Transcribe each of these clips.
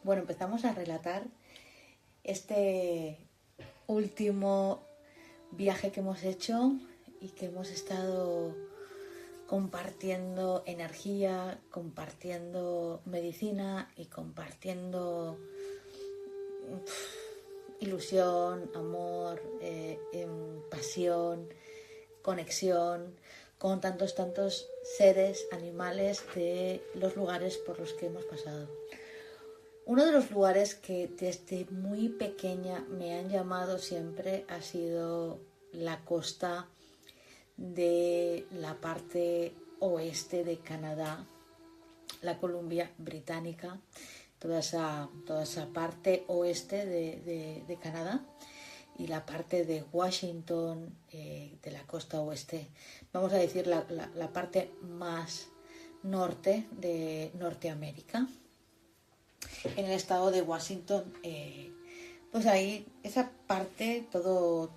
Bueno, empezamos a relatar este último viaje que hemos hecho y que hemos estado compartiendo energía, compartiendo medicina y compartiendo ilusión, amor, pasión, conexión con tantos seres, animales de los lugares por los que hemos pasado. Uno de los lugares que desde muy pequeña me han llamado siempre ha sido la costa de la parte oeste de Canadá, la Columbia Británica, toda esa parte oeste de Canadá y la parte de Washington, de la costa oeste, vamos a decir la parte más norte de Norteamérica. En el estado de Washington, pues ahí esa parte, toda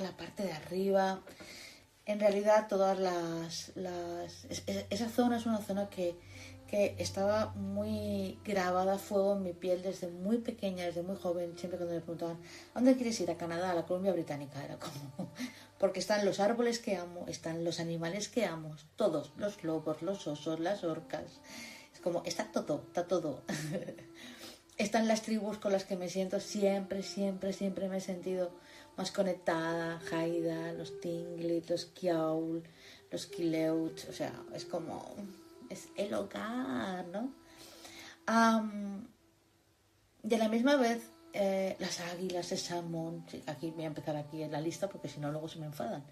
la parte de arriba, en realidad esa zona es una zona que estaba muy grabada a fuego en mi piel desde muy pequeña, desde muy joven. Siempre cuando me preguntaban, ¿a dónde quieres ir? A Canadá, a la Columbia Británica. Era como, porque están los árboles que amo, están los animales que amo, todos, los lobos, los osos, las orcas. Es como, está todo. Están las tribus con las que me siento siempre me he sentido más conectada. Haida, los Tlingit, los Kyaul, los Quileut, o sea, es como, es el hogar, ¿no? De la misma vez, las águilas, el salmón, sí, aquí voy a empezar aquí en la lista porque si no luego se me enfadan.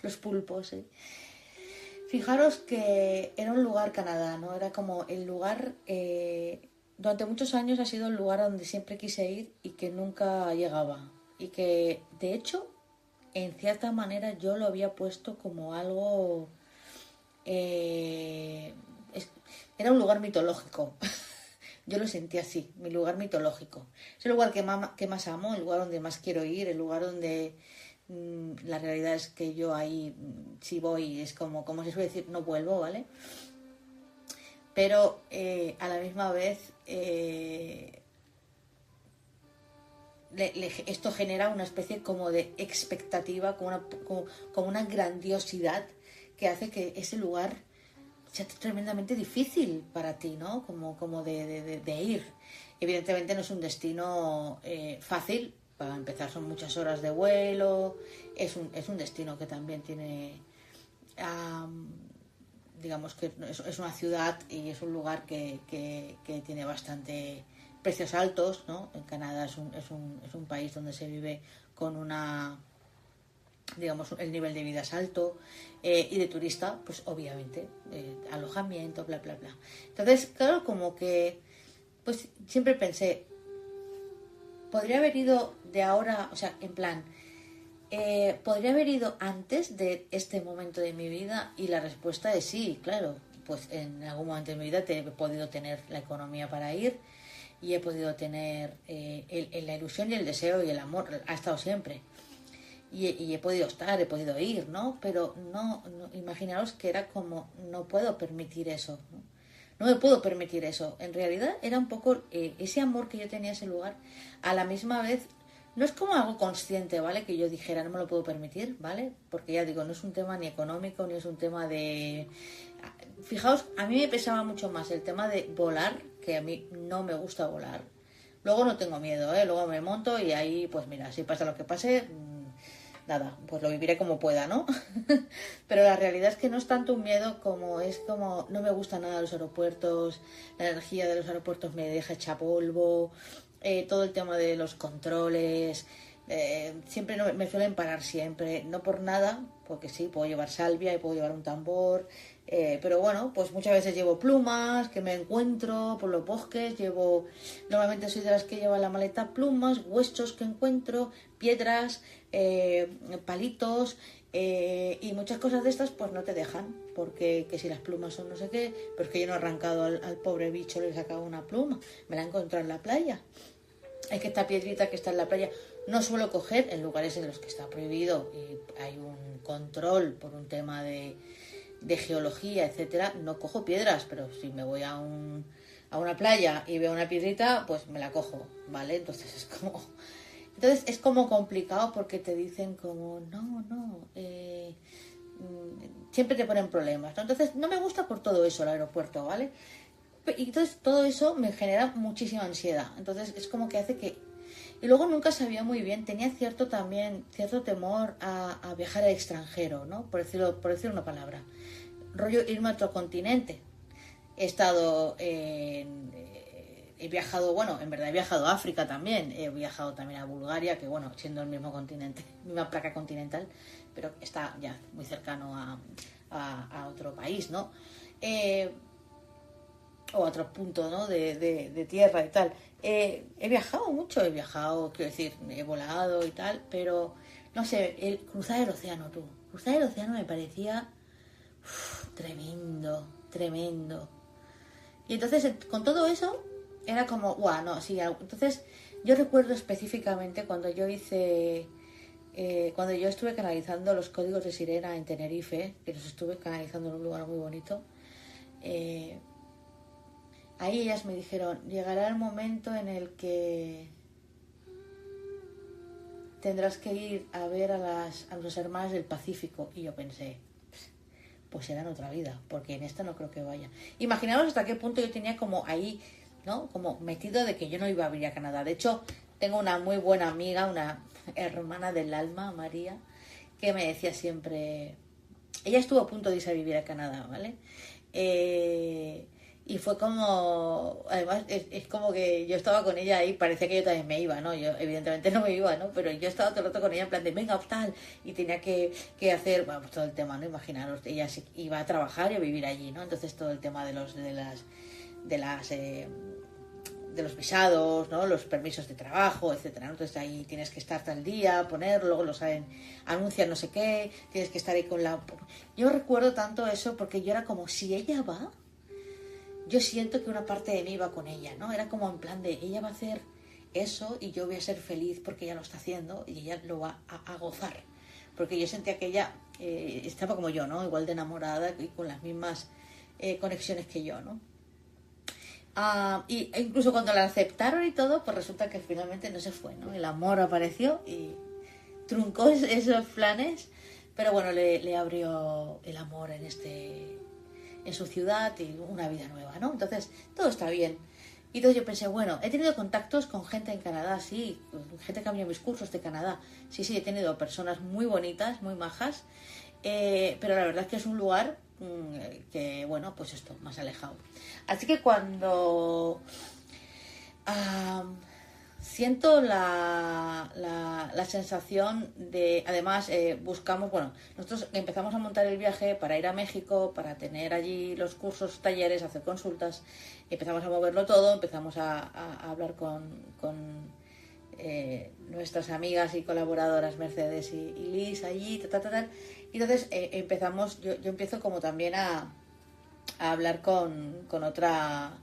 Los pulpos, ¿sí? Fijaros que era un lugar Canadá, ¿no? Era como el lugar, durante muchos años ha sido el lugar a donde siempre quise ir y que nunca llegaba. Y que, de hecho, en cierta manera yo lo había puesto como algo... era un lugar mitológico. Yo lo sentí así, mi lugar mitológico. Es el lugar que más amo, el lugar donde más quiero ir, el lugar donde... la realidad es que yo ahí, si voy, es como se suele decir, no vuelvo, ¿vale? Pero a la misma vez esto genera una especie como de expectativa, como una grandiosidad que hace que ese lugar sea tremendamente difícil para ti, ¿no? Como de ir. Evidentemente no es un destino fácil. Para empezar son muchas horas de vuelo. Es un destino que también tiene... digamos que es una ciudad y es un lugar que tiene bastante precios altos, ¿no? En Canadá es un país donde se vive con una... digamos, el nivel de vida es alto, y de turista, pues obviamente, alojamiento, bla, bla, bla. Entonces, claro, como que, pues siempre pensé, podría haber ido de ahora, o sea, en plan, podría haber ido antes de este momento de mi vida, y la respuesta es sí, claro, pues en algún momento de mi vida he podido tener la economía para ir y he podido tener la ilusión y el deseo y el amor, ha estado siempre. Y he podido he podido ir, ¿no? Pero no, imaginaros que era como, no puedo permitir eso, ¿no? No me puedo permitir eso. En realidad era un poco ese amor que yo tenía a ese lugar, a la misma vez, no es como algo consciente, ¿vale? Que yo dijera, no me lo puedo permitir, ¿vale? Porque ya digo, no es un tema ni económico, ni es un tema de... Fijaos, a mí me pesaba mucho más el tema de volar, que a mí no me gusta volar. Luego no tengo miedo, ¿eh? Luego me monto y ahí, pues mira, si pasa lo que pase... nada, pues lo viviré como pueda, ¿no? Pero la realidad es que no es tanto un miedo como no me gusta nada los aeropuertos, la energía de los aeropuertos me deja hecha polvo, todo el tema de los controles, siempre no, me suelen parar siempre, no por nada, porque sí, puedo llevar salvia y puedo llevar un tambor, pero bueno, pues muchas veces llevo plumas que me encuentro por los bosques, normalmente soy de las que lleva la maleta plumas, huesos que encuentro, piedras, palitos, y muchas cosas de estas pues no te dejan, porque que si las plumas son no sé qué, pero es que yo no he arrancado al pobre bicho, le he sacado una pluma, me la he encontrado en la playa. Es que esta piedrita que está en la playa no suelo coger en lugares en los que está prohibido y hay un control por un tema de geología, etcétera. No cojo piedras, pero si me voy a a una playa y veo una piedrita, pues me la cojo, ¿vale? Entonces es como complicado porque te dicen como, no, siempre te ponen problemas, ¿no? Entonces no me gusta por todo eso el aeropuerto, ¿vale? Y entonces todo eso me genera muchísima ansiedad. Entonces es como que hace que... Y luego nunca sabía muy bien, tenía cierto temor a viajar al extranjero, ¿no? Por decirlo una palabra. Rollo irme a otro continente. He viajado, bueno, en verdad he viajado a África también, he viajado también a Bulgaria, que bueno, siendo el mismo continente, misma placa continental, pero está ya muy cercano a otro país, ¿no? O a otro punto, ¿no? de tierra y tal. He viajado mucho, quiero decir, he volado y tal, pero no sé, cruzar el océano, cruzar el océano me parecía tremendo, tremendo. Y entonces, con todo eso, era como, guau, no, sí. Entonces, yo recuerdo específicamente cuando yo estuve canalizando los códigos de sirena en Tenerife, que los estuve canalizando en un lugar muy bonito, ahí ellas me dijeron, llegará el momento en el que tendrás que ir a ver a los hermanos del Pacífico. Y yo pensé, pues será en otra vida, porque en esta no creo que vaya. Imaginaos hasta qué punto yo tenía como ahí, ¿no? Como metido de que yo no iba a venir a Canadá. De hecho, tengo una muy buena amiga, una hermana del alma, María, que me decía siempre... Ella estuvo a punto de irse a vivir a Canadá, ¿vale? Y fue como, además es como que yo estaba con ella ahí, parecía que yo también me iba, ¿no? Yo evidentemente no me iba, ¿no? Pero yo estaba todo el rato con ella en plan de, venga, tal, y tenía que hacer, bueno, pues todo el tema, ¿no? Imaginaros, ella iba a trabajar y a vivir allí, ¿no? Entonces todo el tema de los visados, ¿no? Los permisos de trabajo, etcétera, ¿no? Entonces ahí tienes que estar tal día, ponerlo, luego lo saben, anuncian no sé qué, tienes que estar ahí con la... Yo recuerdo tanto eso porque yo era como, si ella va, yo siento que una parte de mí va con ella, ¿no? Era como en plan de, ella va a hacer eso y yo voy a ser feliz porque ella lo está haciendo y ella lo va a gozar. Porque yo sentía que ella estaba como yo, ¿no? Igual de enamorada y con las mismas conexiones que yo, ¿no? E incluso cuando la aceptaron y todo, pues resulta que finalmente no se fue, ¿no? El amor apareció y truncó esos planes, pero bueno, le abrió el amor en su ciudad y una vida nueva, ¿no? Entonces, todo está bien. Y entonces yo pensé, bueno, he tenido contactos con gente en Canadá, sí, gente que ha venido a mis cursos de Canadá. Sí, he tenido personas muy bonitas, muy majas, pero la verdad es que es un lugar que, bueno, pues esto, más alejado. Así que cuando siento la sensación de, además buscamos, bueno, nosotros empezamos a montar el viaje para ir a México, para tener allí los cursos, talleres, hacer consultas, empezamos a moverlo todo, empezamos a hablar con nuestras amigas y colaboradoras Mercedes y Liz allí, y entonces empezamos, yo empiezo como también a hablar con otra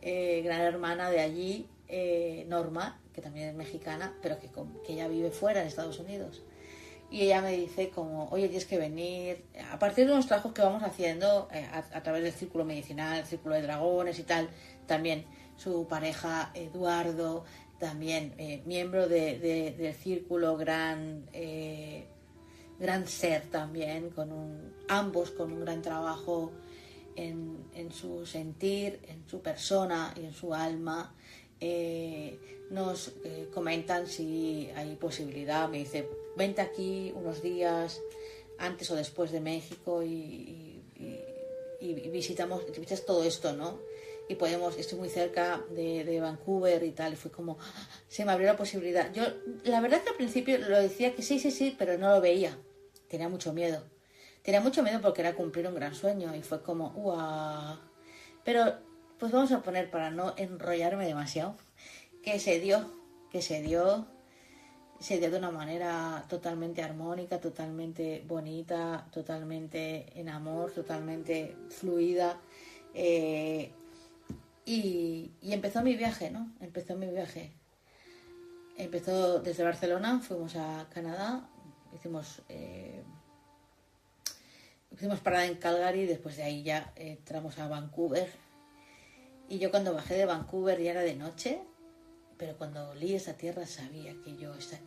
gran hermana de allí, Norma, que también es mexicana, pero que ella vive fuera en Estados Unidos. Y ella me dice como, oye, tienes que venir, a partir de los trabajos que vamos haciendo a través del círculo medicinal, el círculo de dragones y tal, también su pareja Eduardo, también miembro del círculo gran ser también, ambos con un gran trabajo en su sentir, en su persona y en su alma. Nos comentan si hay posibilidad, me dice, vente aquí unos días antes o después de México y visitas todo esto, ¿no? Y estoy muy cerca de Vancouver y tal, y fue como, se me abrió la posibilidad. Yo, la verdad que al principio lo decía que sí, pero no lo veía, tenía mucho miedo. Tenía mucho miedo porque era cumplir un gran sueño y fue como, ¡guau! Pero, pues vamos a poner, para no enrollarme demasiado, que se dio de una manera totalmente armónica, totalmente bonita, totalmente en amor, totalmente fluida. Y empezó mi viaje, ¿no? Empezó desde Barcelona, fuimos a Canadá, hicimos parada en Calgary, después de ahí ya entramos a Vancouver Y yo cuando bajé de Vancouver ya era de noche, pero cuando olí esa tierra sabía que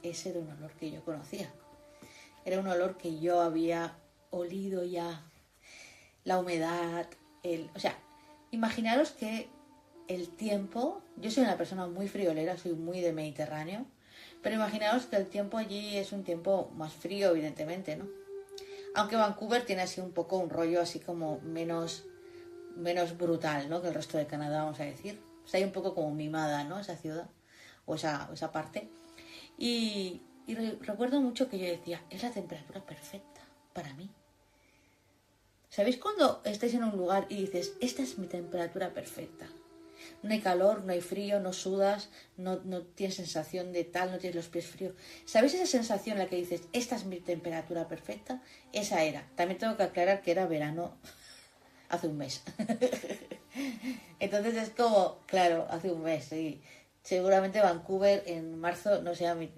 ese era un olor que yo conocía. Era un olor que yo había olido ya, la humedad, o sea, imaginaros que el tiempo, yo soy una persona muy friolera, soy muy de Mediterráneo, pero imaginaos que el tiempo allí es un tiempo más frío, evidentemente, ¿no? Aunque Vancouver tiene así un poco un rollo así como menos brutal, ¿no? Que el resto de Canadá, vamos a decir. Está ahí un poco como mimada, ¿no? Esa ciudad o esa parte. Y recuerdo mucho que yo decía, es la temperatura perfecta para mí. ¿Sabéis cuando estáis en un lugar y dices, esta es mi temperatura perfecta? No hay calor, no hay frío, no sudas, no tienes sensación de tal, no tienes los pies fríos. ¿Sabéis esa sensación en la que dices, esta es mi temperatura perfecta? Esa era. También tengo que aclarar que era verano hace un mes. Entonces es como, claro, hace un mes, sí. Seguramente Vancouver en marzo no sea mi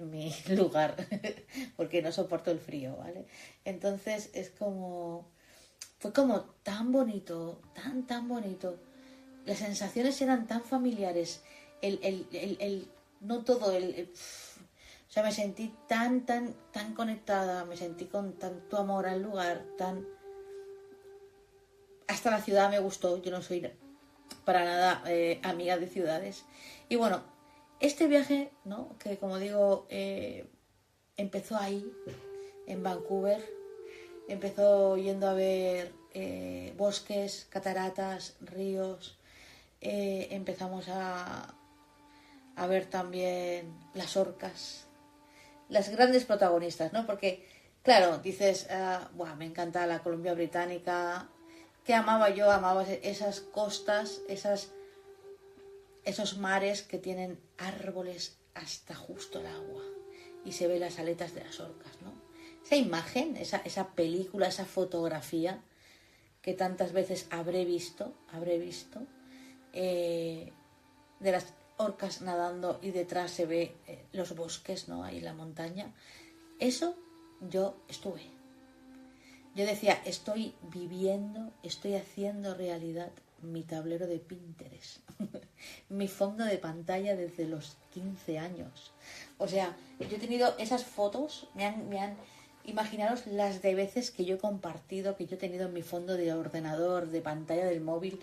lugar, porque no soporto el frío, ¿vale? Entonces fue como tan bonito, tan bonito. Las sensaciones eran tan familiares. No todo, o sea, me sentí tan conectada, me sentí con tanto amor al lugar, hasta la ciudad me gustó, yo no soy para nada amiga de ciudades. Y bueno, este viaje, ¿no? Que como digo, empezó ahí, en Vancouver, empezó yendo a ver bosques, cataratas, ríos, empezamos a ver también las orcas, las grandes protagonistas, ¿no? Porque, claro, dices, Buah, me encanta la Columbia Británica, que amaba esas costas, esos mares que tienen árboles hasta justo el agua y se ve las aletas de las orcas, ¿no? Esa imagen, esa película, esa fotografía que tantas veces habré visto, de las orcas nadando y detrás se ve los bosques, ¿no? Ahí en la montaña. Eso yo estuve. Yo decía, estoy viviendo, estoy haciendo realidad mi tablero de Pinterest, mi fondo de pantalla desde los 15 años. O sea, yo he tenido esas fotos, imaginaros las de veces que yo he compartido, que yo he tenido en mi fondo de ordenador, de pantalla del móvil,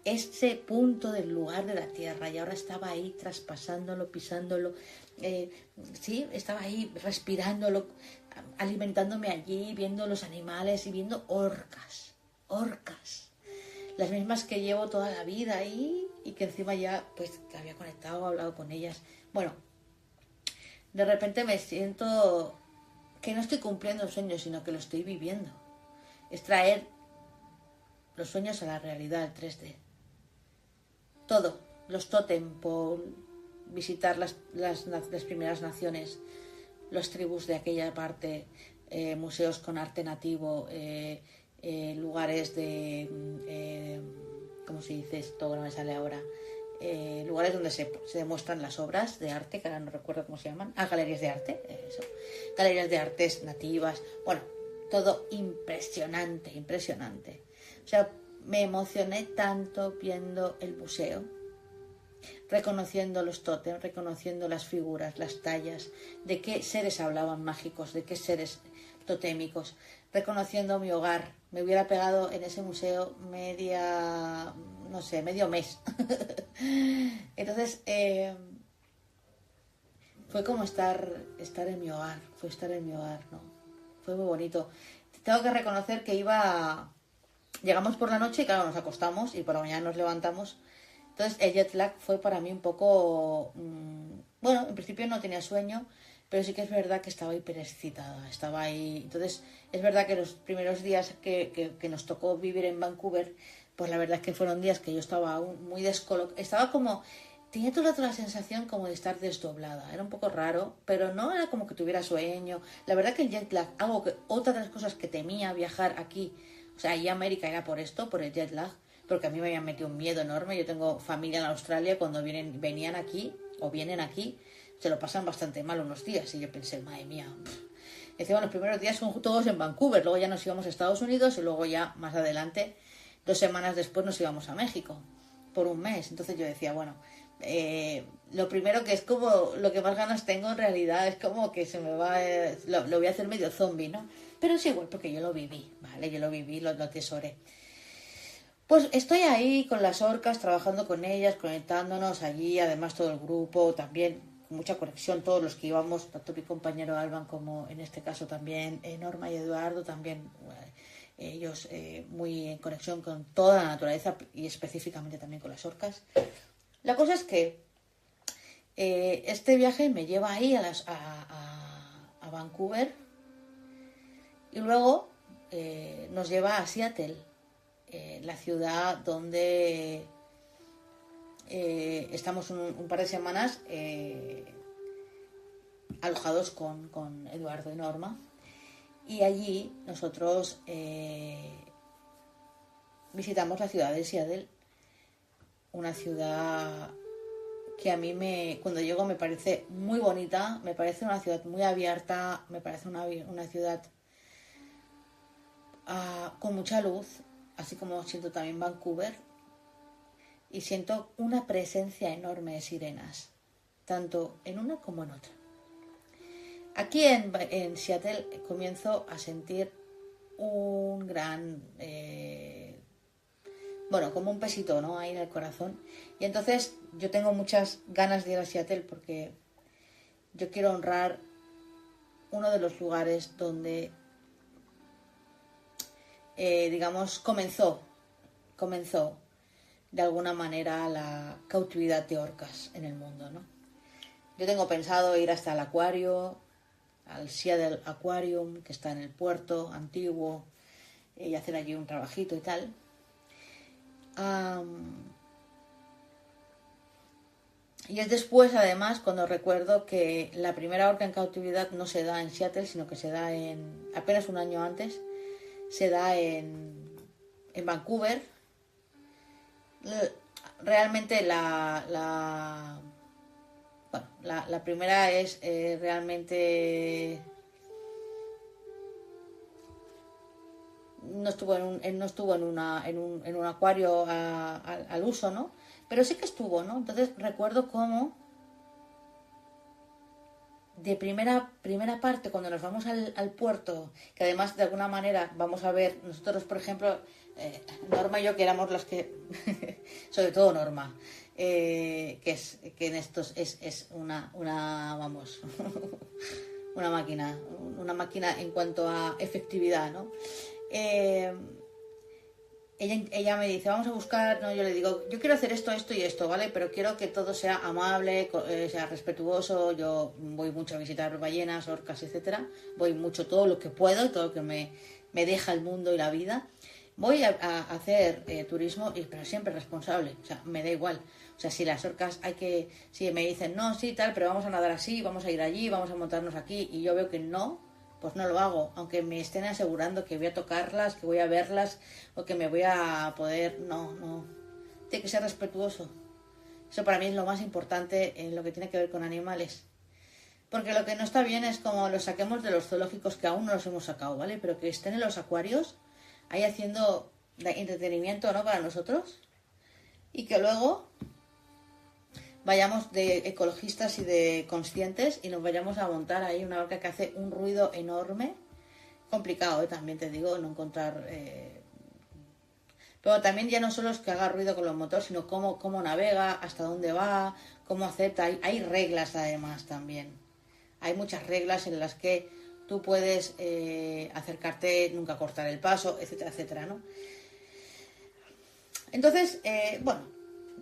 ese punto del lugar de la tierra, y ahora estaba ahí traspasándolo, pisándolo, sí, estaba ahí respirándolo, alimentándome allí, viendo los animales y viendo orcas, las mismas que llevo toda la vida ahí y que encima ya pues había conectado, hablado con ellas. Bueno, de repente me siento que no estoy cumpliendo un sueño, sino que lo estoy viviendo. Es traer los sueños a la realidad, el 3D. Todo, los totem pole, visitar las primeras naciones, los tribus de aquella parte, museos con arte nativo, lugares de, ¿cómo se dice esto? No me sale ahora. Lugares donde se demuestran las obras de arte, que ahora no recuerdo cómo se llaman. Galerías de arte, eso. Galerías de artes nativas. Bueno, todo impresionante. O sea, me emocioné tanto viendo el museo, reconociendo los tótems, reconociendo las figuras, las tallas, de qué seres hablaban mágicos, de qué seres totémicos, reconociendo mi hogar. Me hubiera pegado en ese museo medio mes. Entonces, fue como estar en mi hogar, ¿no? Fue muy bonito. Tengo que reconocer que llegamos por la noche y claro, nos acostamos y por la mañana nos levantamos. Entonces el jet lag fue para mí un poco... bueno, en principio no tenía sueño, pero sí que es verdad que estaba hiperexcitada, estaba ahí. Entonces es verdad que los primeros días que nos tocó vivir en Vancouver, pues la verdad es que fueron días que yo estaba aún muy descolocada. Estaba como... Tenía toda la sensación como de estar desdoblada. Era un poco raro, pero no era como que tuviera sueño. La verdad que el jet lag, otra de las cosas que temía viajar aquí, o sea, y América era por esto, por el jet lag, porque a mí me habían metido un miedo enorme. Yo tengo familia en Australia, cuando venían aquí, o vienen aquí, se lo pasan bastante mal unos días. Y yo pensé, madre mía. Encima los primeros días son todos en Vancouver, luego ya nos íbamos a Estados Unidos y luego ya más adelante, 2 semanas después, nos íbamos a México. por un mes. Entonces yo decía, bueno, lo primero que es como lo que más ganas tengo en realidad es como que se me va, lo voy a hacer medio zombie, ¿no? Pero es igual porque yo lo viví, ¿vale? Yo lo viví, lo atesoré. Pues estoy ahí con las orcas, trabajando con ellas, conectándonos allí, además todo el grupo, también con mucha conexión, todos los que íbamos, tanto mi compañero Alban como en este caso también Norma y Eduardo, también ellos muy en conexión con toda la naturaleza y específicamente también con las orcas. La cosa es que este viaje me lleva ahí a Vancouver y luego nos lleva a Seattle, la ciudad donde estamos un par de semanas alojados con Eduardo y Norma. Y allí nosotros visitamos la ciudad de Seattle, una ciudad que a mí cuando llego me parece muy bonita, me parece una ciudad muy abierta, me parece una ciudad con mucha luz, así como siento también Vancouver, y siento una presencia enorme de sirenas, tanto en una como en otra. Aquí en Seattle comienzo a sentir un gran, como un pesito, ¿no? Ahí en el corazón. Y entonces yo tengo muchas ganas de ir a Seattle porque yo quiero honrar uno de los lugares donde, comenzó de alguna manera la cautividad de orcas en el mundo, ¿no? Yo tengo pensado ir hasta el acuario, al Seattle Aquarium, que está en el puerto antiguo, y hacer allí un trabajito y tal. Y es después, además, cuando recuerdo que la primera orca en cautividad no se da en Seattle, sino que se da apenas un año antes, se da en Vancouver. Realmente la primera es realmente no estuvo en un acuario al uso, ¿no? Pero sí que estuvo, ¿no? Entonces recuerdo cómo de primera parte, cuando nos vamos al puerto, que además de alguna manera vamos a ver, nosotros por ejemplo, Norma y yo, que éramos las que, sobre todo Norma, que en estos es una vamos, una máquina en cuanto a efectividad, ¿no? Ella me dice, vamos a buscar, no, yo le digo, yo quiero hacer esto y esto, ¿vale? Pero quiero que todo sea amable, sea respetuoso. Yo voy mucho a visitar ballenas, orcas, etcétera. Voy mucho, todo lo que puedo, todo lo que me deja el mundo y la vida. Voy a hacer turismo, pero siempre responsable, o sea, me da igual. O sea, si las orcas si me dicen, no, sí, tal, pero vamos a nadar así, vamos a ir allí, vamos a montarnos aquí, y yo veo que no, pues no lo hago, aunque me estén asegurando que voy a tocarlas, que voy a verlas o que me voy a poder... No. Tiene que ser respetuoso. Eso para mí es lo más importante en lo que tiene que ver con animales. Porque lo que no está bien es como los saquemos de los zoológicos, que aún no los hemos sacado, ¿vale? Pero que estén en los acuarios, ahí haciendo entretenimiento, ¿no? Para nosotros. Y que luego vayamos de ecologistas y de conscientes y nos vayamos a montar ahí una orca que hace un ruido enorme. Complicado, también te digo, no encontrar... Pero también ya no solo es que haga ruido con los motores, sino cómo navega, hasta dónde va, cómo acepta. Hay reglas además también. Hay muchas reglas en las que tú puedes acercarte, nunca cortar el paso, etcétera, etcétera, ¿no? Entonces,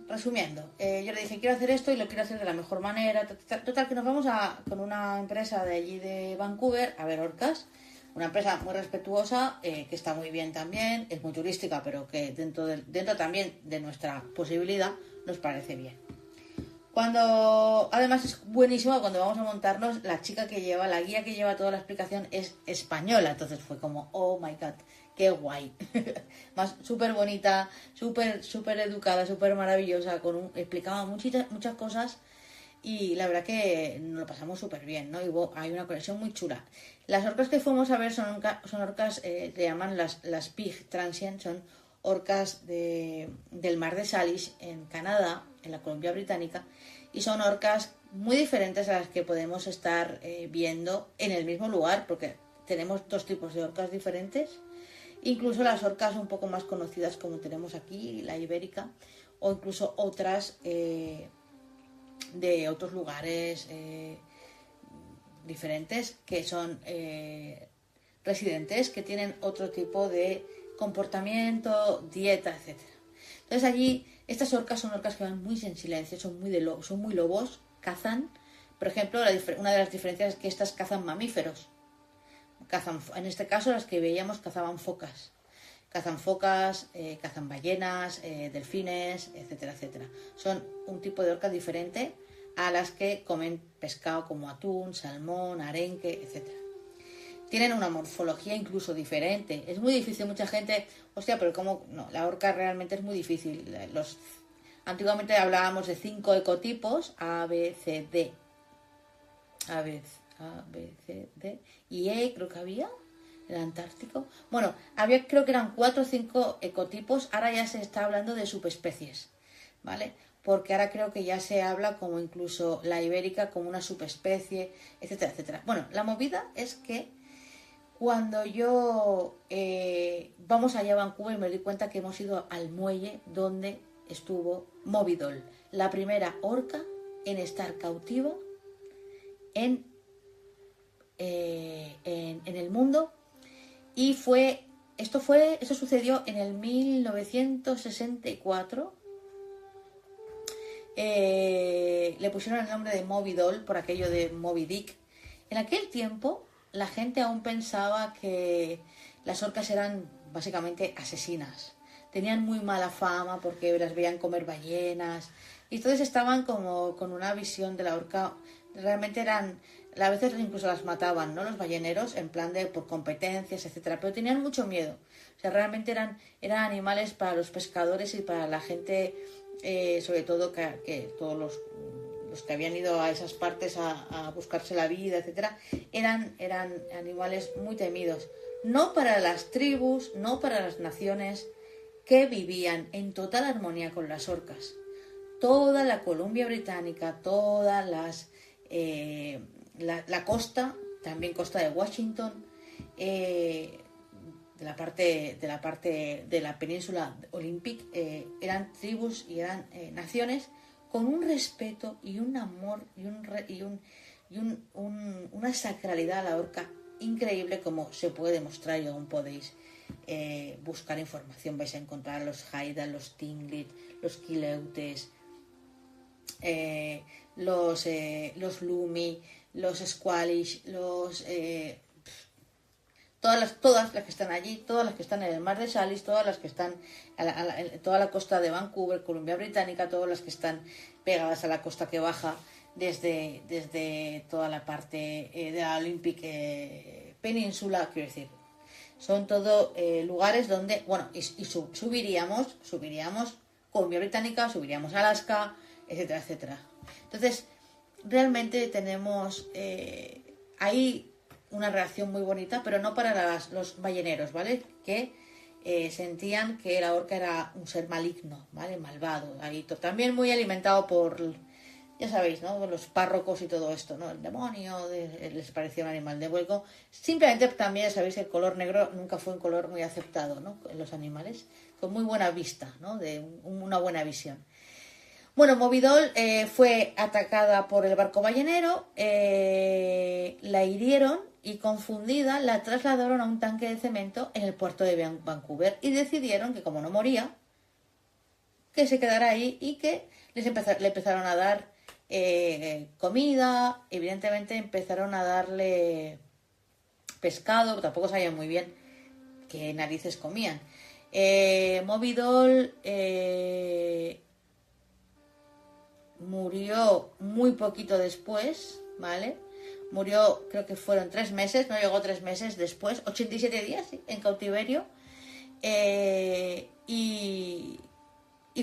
resumiendo, yo le dije, quiero hacer esto y lo quiero hacer de la mejor manera. Total, que nos vamos con una empresa de allí de Vancouver a ver orcas. Una empresa muy respetuosa, que está muy bien también, es muy turística, pero que dentro también de nuestra posibilidad nos parece bien. Además es buenísimo cuando vamos a montarnos, la guía que lleva toda la explicación es española, entonces fue como, oh my god, qué guay. Más súper bonita, súper educada, súper maravillosa, explicaba muchas cosas y la verdad que nos lo pasamos súper bien, ¿no? Y hay una conexión muy chula. Las orcas que fuimos a ver son orcas, le llaman las Pig Transient, son orcas del mar de Salish en Canadá, en la Columbia Británica, y son orcas muy diferentes a las que podemos estar viendo en el mismo lugar, porque tenemos dos tipos de orcas diferentes, incluso las orcas un poco más conocidas como tenemos aquí, la ibérica, o incluso otras de otros lugares diferentes que son residentes, que tienen otro tipo de comportamiento, dieta, etcétera. Entonces allí estas orcas son orcas que van muy en silencio, son muy lobos, cazan. Por ejemplo, una de las diferencias es que estas cazan mamíferos. En este caso las que veíamos cazaban focas. Cazan focas, cazan ballenas, delfines, etcétera, etcétera. Son un tipo de orca diferente a las que comen pescado como atún, salmón, arenque, etcétera. Tienen una morfología incluso diferente. Es muy difícil, mucha gente, hostia, pero ¿cómo? No, la orca realmente es muy difícil. Antiguamente hablábamos de 5 ecotipos, A, B, C, D. A, B, C, D. Y E creo que había, el Antártico. Bueno, había, creo que eran 4 o 5 ecotipos, ahora ya se está hablando de subespecies, ¿vale? Porque ahora creo que ya se habla como incluso la ibérica como una subespecie, etcétera, etcétera. Bueno, la movida es que cuando yo vamos allá a Vancouver me di cuenta que hemos ido al muelle donde estuvo Moby Doll, la primera orca en estar cautiva en el mundo, y esto sucedió en el 1964. Le pusieron el nombre de Moby Doll por aquello de Moby Dick. En aquel tiempo la gente aún pensaba que las orcas eran básicamente asesinas. Tenían muy mala fama porque las veían comer ballenas. Y entonces estaban como con una visión de la orca. Realmente a veces incluso las mataban, ¿no? Los balleneros, en plan de por competencias, etcétera. Pero tenían mucho miedo. O sea, realmente eran animales para los pescadores y para la gente, sobre todo que todos los que habían ido a esas partes a buscarse la vida, etcétera, eran animales muy temidos. No para las tribus, no para las naciones que vivían en total armonía con las orcas. Toda la Columbia Británica, todas la costa, también costa de Washington, de la parte de la península Olympic, eran tribus y eran naciones con un respeto y un amor y una sacralidad a la orca increíble, como se puede demostrar y aún podéis buscar información. Vais a encontrar los Haida, los Tlingit, los Quileutes, los Lumi, los Squalish, todas las que están allí, todas las que están en el mar de Salish, todas las que están toda la costa de Vancouver, Columbia Británica, todas las que están pegadas a la costa que baja desde toda la parte de la Olympic Península, quiero decir, son todo lugares donde, bueno, y subiríamos Columbia Británica, subiríamos Alaska, etcétera, etcétera. Entonces, realmente tenemos ahí una reacción muy bonita, pero no para los balleneros, ¿vale? Que sentían que la orca era un ser maligno, ¿vale? Malvado. Ahí también muy alimentado por, ya sabéis, ¿no? Los párrocos y todo esto, ¿no? El demonio, les parecía un animal de vuelco. Simplemente también ya sabéis que el color negro nunca fue un color muy aceptado, ¿no? En los animales, con muy buena vista, ¿no? De una buena visión. Bueno, Moby Doll fue atacada por el barco ballenero, la hirieron y confundida la trasladaron a un tanque de cemento en el puerto de Vancouver y decidieron que como no moría, que se quedara ahí y que le empezaron a dar comida. Evidentemente empezaron a darle pescado, tampoco sabían muy bien qué narices comían. Moby Doll murió muy poquito después, ¿vale? Murió, creo que fueron 3 meses, no llegó 3 meses después, 87 días, ¿sí?, en cautiverio. Y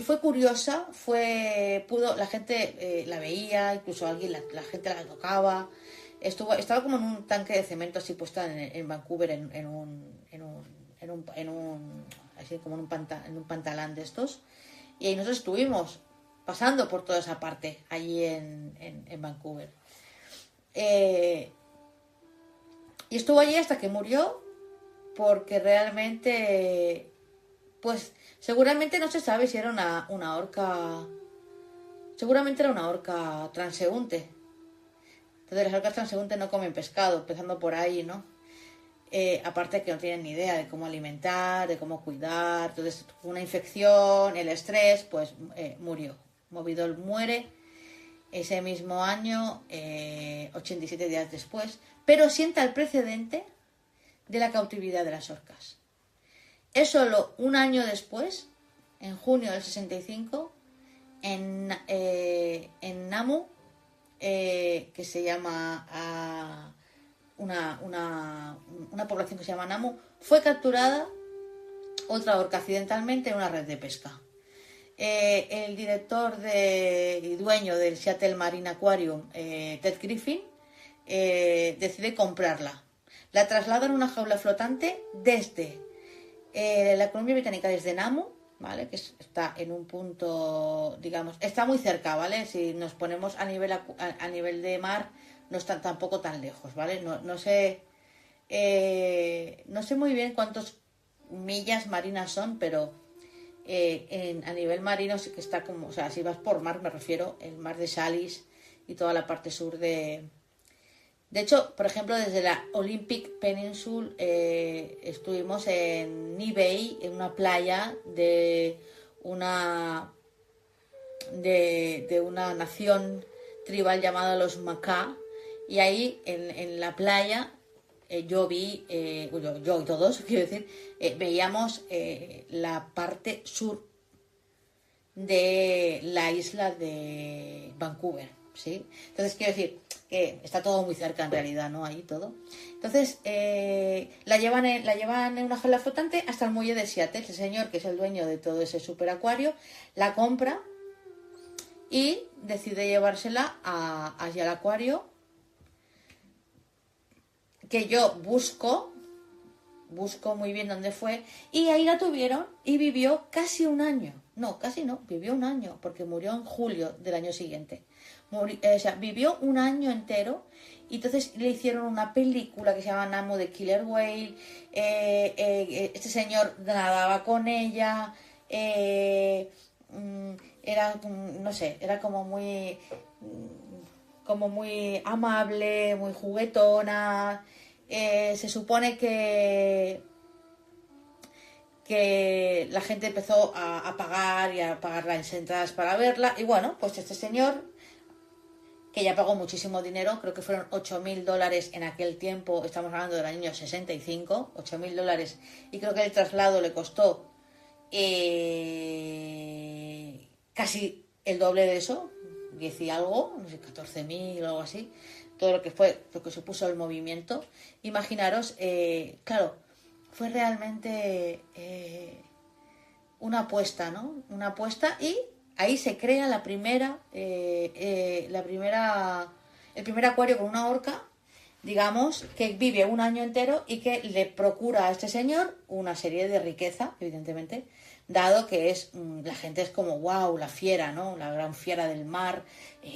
fue curiosa, la gente la veía, incluso la gente la tocaba. Estaba como en un tanque de cemento así puesta en Vancouver, en un así como en un pantalán de estos. Y ahí nosotros estuvimos pasando por toda esa parte, allí en Vancouver. Y estuvo allí hasta que murió, porque realmente, pues seguramente no se sabe si era una orca, seguramente era una orca transeúnte. Entonces las orcas transeúntes no comen pescado, empezando por ahí, ¿no? Aparte que no tienen ni idea de cómo alimentar, de cómo cuidar. Entonces una infección, el estrés, pues murió. Movidol muere ese mismo año, 87 días después, pero sienta el precedente de la cautividad de las orcas. Es solo un año después, en junio del 65, en Namu, que se llama una población que se llama Namu, fue capturada otra orca accidentalmente en una red de pesca. El director y dueño del Seattle Marine Aquarium, Ted Griffin, decide comprarla. La trasladan en una jaula flotante desde la Columbia Británica, desde Namu, ¿vale? Que está en un punto, digamos, está muy cerca, ¿vale? Si nos ponemos a nivel de mar, no está tampoco tan lejos, ¿vale? No sé muy bien cuántas millas marinas son, pero a nivel marino sí que está como, o sea, si vas por mar, me refiero, el mar de Salis y toda la parte sur de hecho, por ejemplo, desde la Olympic Peninsula estuvimos en Nivey, en una playa de una nación tribal llamada los Makah, y ahí en la playa yo vi, yo y todos, quiero decir, veíamos la parte sur de la isla de Vancouver, ¿sí? Entonces quiero decir que está todo muy cerca en realidad, ¿no? Ahí todo. Entonces la llevan en una jaula flotante hasta el muelle de Seattle. Ese señor, que es el dueño de todo ese superacuario, la compra y decide llevársela hacia el acuario, que yo busco muy bien dónde fue, y ahí la tuvieron y vivió casi un año. No, casi no, vivió un año, porque murió en julio del año siguiente. Vivió un año entero, y entonces le hicieron una película que se llama Namu de Killer Whale. Este señor nadaba con ella, era, no sé, era como muy amable, muy juguetona. Se supone que la gente empezó a pagar y a pagar las entradas para verla, y bueno, pues este señor, que ya pagó muchísimo dinero, creo que fueron $8,000 en aquel tiempo, estamos hablando del año 65, $8,000, y creo que el traslado le costó casi el doble de eso, 10 y algo, no sé, 14,000 o algo así, todo lo que supuso el movimiento. Imaginaros, claro, fue realmente una apuesta, ¿no? Una apuesta, y ahí se crea el primer acuario con una orca, digamos, que vive un año entero y que le procura a este señor una serie de riqueza, evidentemente, dado que la gente es como, wow, la fiera, ¿no? La gran fiera del mar,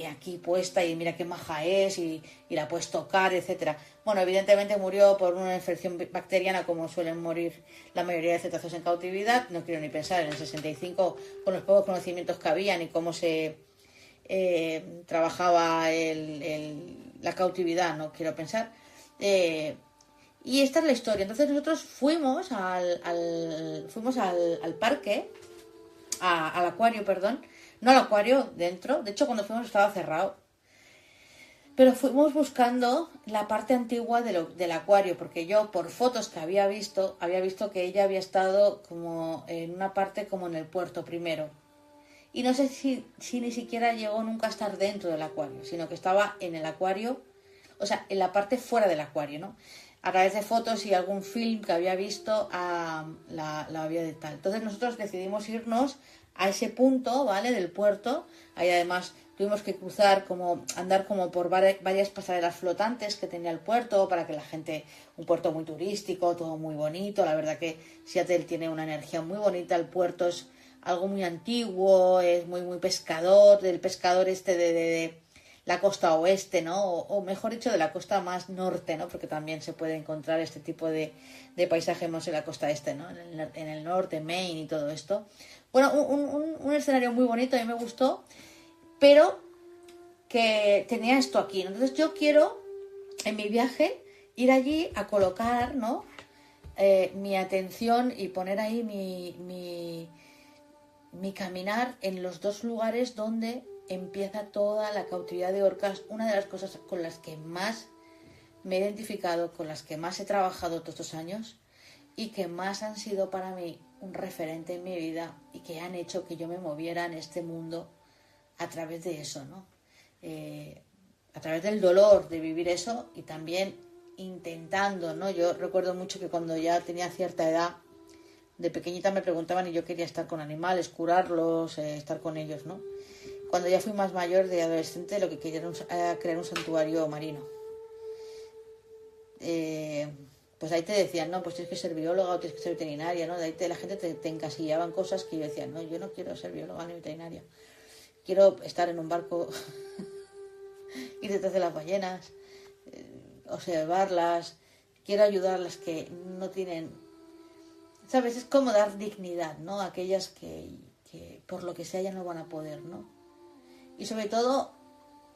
aquí puesta, y mira qué maja es, y la puedes tocar, etcétera. Bueno, evidentemente murió por una infección bacteriana, como suelen morir la mayoría de cetáceos en cautividad. No quiero ni pensar en el 65, con los pocos conocimientos que había, ni cómo se trabajaba la cautividad, no quiero pensar. Y esta es la historia. Entonces nosotros fuimos al parque, al acuario, perdón. No al acuario, dentro. De hecho, cuando fuimos estaba cerrado. Pero fuimos buscando la parte antigua del acuario, porque yo, por fotos que había visto que ella había estado como en una parte como en el puerto primero. Y no sé si ni siquiera llegó nunca a estar dentro del acuario, sino que estaba en el acuario, o sea, en la parte fuera del acuario, ¿no? A través de fotos y algún film que había visto, la había de tal. Entonces nosotros decidimos irnos a ese punto, ¿vale? Del puerto. Ahí además tuvimos que andar como por varias pasarelas flotantes que tenía el puerto para que la gente, un puerto muy turístico, todo muy bonito. La verdad que Seattle tiene una energía muy bonita, el puerto es algo muy antiguo, es muy pescador, del pescador de la costa oeste, ¿no? O mejor dicho, de la costa más norte, ¿no? Porque también se puede encontrar este tipo de paisaje más en la costa este, ¿no? En el norte, Maine y todo esto. Bueno, un escenario muy bonito, a mí me gustó, pero que tenía esto aquí, ¿no? Entonces yo quiero, en mi viaje, ir allí a colocar, ¿no? Mi atención y poner ahí mi caminar en los dos lugares donde empieza toda la cautividad de orcas. Una de las cosas con las que más me he identificado, con las que más he trabajado todos estos años y que más han sido para mí un referente en mi vida y que han hecho que yo me moviera en este mundo a través de eso, ¿no? A través del dolor de vivir eso y también intentando, ¿no? Yo recuerdo mucho que cuando ya tenía cierta edad, de pequeñita me preguntaban y yo quería estar con animales, curarlos, estar con ellos, ¿no? Cuando ya fui más mayor, de adolescente, lo que quería era crear un santuario marino. Pues ahí te decían, no, pues tienes que ser bióloga o tienes que ser veterinaria, ¿no? De ahí la gente te encasillaba en cosas que yo decía, no, yo no quiero ser bióloga ni veterinaria. Quiero estar en un barco, ir detrás de las ballenas, observarlas, quiero ayudar a las que no tienen, ¿sabes? Es como dar dignidad, ¿no? A aquellas que por lo que sea ya no van a poder, ¿no? Y sobre todo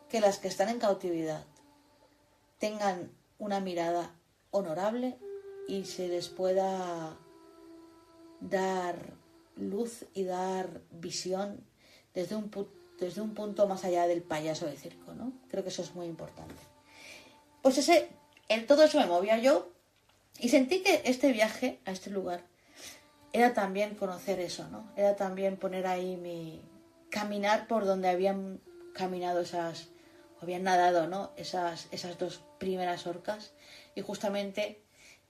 que las que están en cautividad tengan una mirada honorable y se les pueda dar luz y dar visión desde un punto más allá del payaso de circo, ¿no? Creo que eso es muy importante. Pues en todo eso me movía yo y sentí que este viaje a este lugar era también conocer eso, ¿no? Era también poner ahí caminar por donde habían caminado habían nadado, ¿no? Esas dos primeras orcas. Y justamente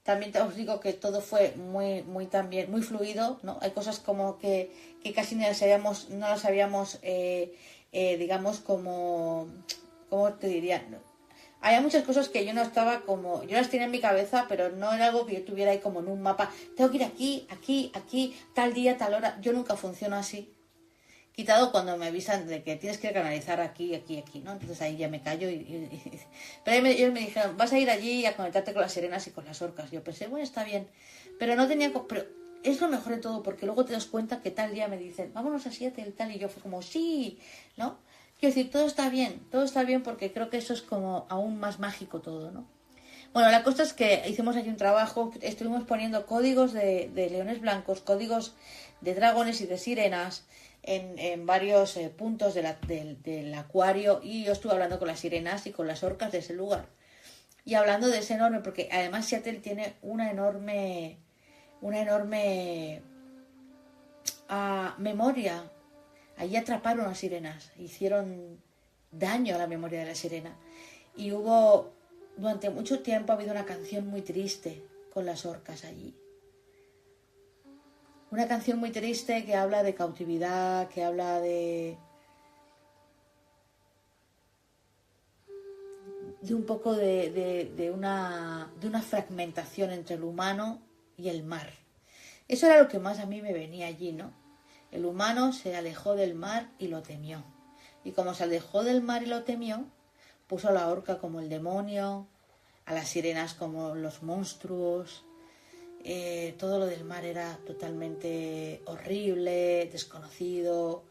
también te os digo que todo fue muy también, muy fluido, ¿no? Hay cosas como que casi no las habíamos digamos ¿cómo te diría? Había muchas cosas que yo no estaba como, yo las tenía en mi cabeza, pero no era algo que yo tuviera ahí como en un mapa. Tengo que ir aquí, tal día, tal hora. Yo nunca funciono así. Quitado cuando me avisan de que tienes que canalizar aquí, ¿no? Entonces ahí ya me callo pero ellos me dijeron, vas a ir allí a conectarte con las sirenas y con las orcas. Yo pensé, bueno, está bien. Pero no tenía... Pero es lo mejor de todo, porque luego te das cuenta que tal día me dicen, vámonos a Seattle, tal, y yo fue como, sí, ¿no? Quiero decir, todo está bien porque creo que eso es como aún más mágico todo, ¿no? Bueno, la cosa es que hicimos allí un trabajo, estuvimos poniendo códigos de leones blancos, códigos de dragones y de sirenas en varios puntos del acuario, y yo estuve hablando con las sirenas y con las orcas de ese lugar. Y hablando de ese enorme, porque además Seattle tiene una enorme memoria. Allí atraparon a sirenas, hicieron daño a la memoria de la sirena. Y durante mucho tiempo ha habido una canción muy triste con las orcas allí. Una canción muy triste que habla de cautividad, que habla de un poco de una fragmentación entre el humano y el mar. Eso era lo que más a mí me venía allí, ¿no? El humano se alejó del mar y lo temió. Y como se alejó del mar y lo temió, puso a la orca como el demonio, a las sirenas como los monstruos. Todo lo del mar era totalmente horrible, desconocido,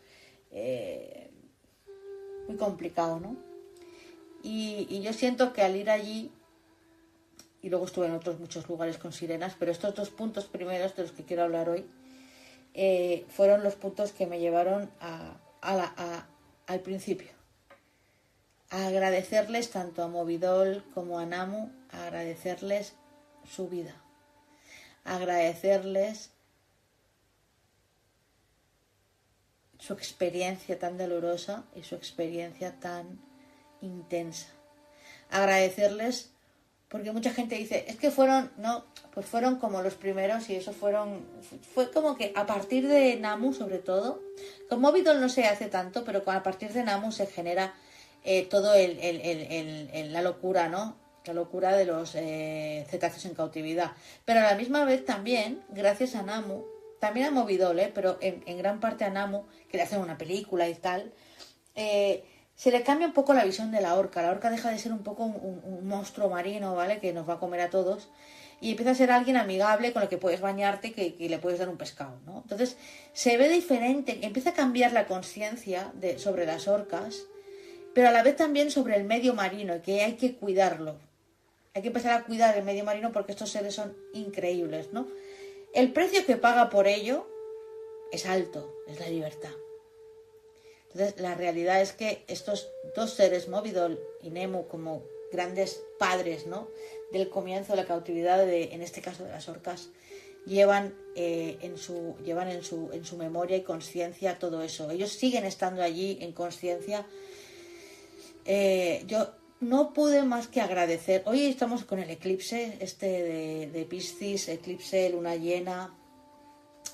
muy complicado, ¿no? Y yo siento que al ir allí, y luego estuve en otros muchos lugares con sirenas, pero estos dos puntos primeros de los que quiero hablar hoy fueron los puntos que me llevaron al principio. A agradecerles tanto a Movidol como a Namu, a agradecerles su vida. A agradecerles su experiencia tan dolorosa y su experiencia tan intensa. Agradecerles porque mucha gente dice, es que fueron, no, pues fueron como los primeros y eso fue como que a partir de Namu sobre todo, con Movidol no se hace tanto, pero a partir de Namu se genera todo la locura, ¿no? La locura de los cetáceos en cautividad. Pero a la misma vez también, gracias a Namu, también a Movidol, pero en gran parte a Namu, que le hacen una película y tal, se le cambia un poco la visión de la orca. La orca deja de ser un poco un monstruo marino, ¿vale? Que nos va a comer a todos. Y empieza a ser alguien amigable con el que puedes bañarte, que le puedes dar un pescado, ¿no? Entonces se ve diferente, empieza a cambiar la conciencia sobre las orcas, pero a la vez también sobre el medio marino, que hay que cuidarlo. Hay que empezar a cuidar el medio marino porque estos seres son increíbles, ¿no? El precio que paga por ello es alto, es la libertad. Entonces, la realidad es que estos dos seres, Movidol y Nemu, como grandes padres, ¿no?, del comienzo de la cautividad, en este caso de las orcas, llevan en su memoria y conciencia todo eso. Ellos siguen estando allí en conciencia. Yo no pude más que agradecer. Hoy estamos con el eclipse de Piscis, eclipse luna llena,